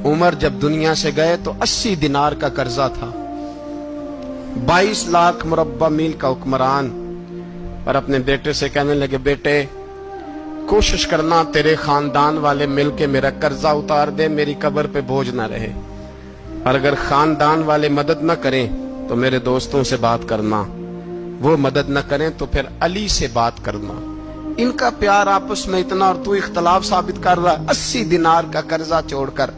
عمر جب دنیا سے گئے تو 80 دینار کا قرضہ تھا، 22 لاکھ مربع میل کا حکمران، اور اپنے بیٹے سے کہنے لگے بیٹے کوشش کرنا تیرے خاندان والے مل کے میرا قرضہ اتار دے، میری قبر پہ بوجھ نہ رہے، اور اگر خاندان والے مدد نہ کریں تو میرے دوستوں سے بات کرنا، وہ مدد نہ کریں تو پھر علی سے بات کرنا۔ ان کا پیار آپس میں اتنا، اور تو اختلاف ثابت کر رہا۔ 80 دینار کا قرضہ چھوڑ کر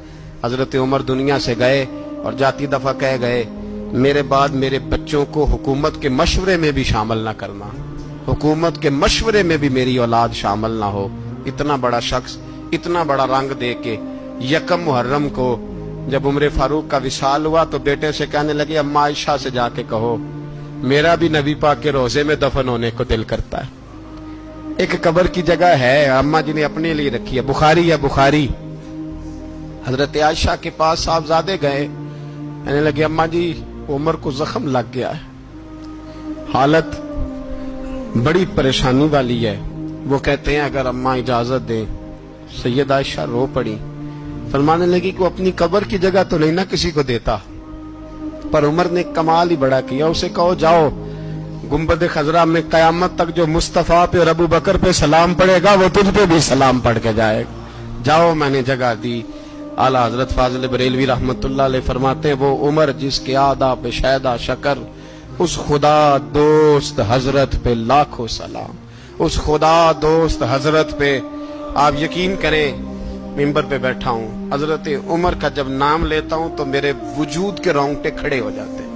حضرت عمر دنیا سے گئے اور جاتی دفعہ کہہ گئے میرے بعد میرے بچوں کو حکومت کے مشورے میں بھی شامل نہ کرنا، حکومت کے مشورے میں بھی میری اولاد شامل نہ ہو۔ اتنا بڑا شخص اتنا بڑا رنگ دے کے یکم محرم کو جب عمر فاروق کا وصال ہوا تو بیٹے سے کہنے لگے اماں عائشہ سے جا کے کہو میرا بھی نبی پاک کے روضے میں دفن ہونے کو دل کرتا ہے۔ ایک قبر کی جگہ ہے اماں جی نے اپنے لیے رکھی ہے، بخاری ہے بخاری۔ حضرت عائشہ کے پاس صاحبزادے گئے، کہنے لگے اماں جی عمر کو زخم لگ گیا ہے، حالت بڑی پریشانی والی ہے۔ وہ کہتے ہیں اگر اماں اجازت دیں۔ سید عائشہ رو پڑی، فرمانے لگی کہ اپنی قبر کی جگہ تو نہیں نہ کسی کو دیتا، پر عمر نے کمال ہی بڑا کیا، اسے کہو جاؤ گنبد خضرا میں قیامت تک جو مصطفیٰ پہ اور ابو بکر پہ سلام پڑے گا وہ تجھ پہ بھی سلام پڑھ کے جائے گا، جاؤ میں نے جگہ دی۔ اعلیٰ حضرت فاضل بریلوی رحمت اللہ علیہ فرماتے ہیں وہ عمر جس کے آدھا پہ شہدہ شکر، اس خدا دوست حضرت پہ لاکھوں سلام، اس خدا دوست حضرت پہ۔ آپ یقین کریں ممبر پہ بیٹھا ہوں، حضرت عمر کا جب نام لیتا ہوں تو میرے وجود کے رونگٹے کھڑے ہو جاتے ہیں۔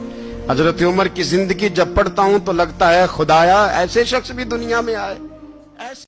حضرت عمر کی زندگی جب پڑھتا ہوں تو لگتا ہے خدایا ایسے شخص بھی دنیا میں آئے، ایسے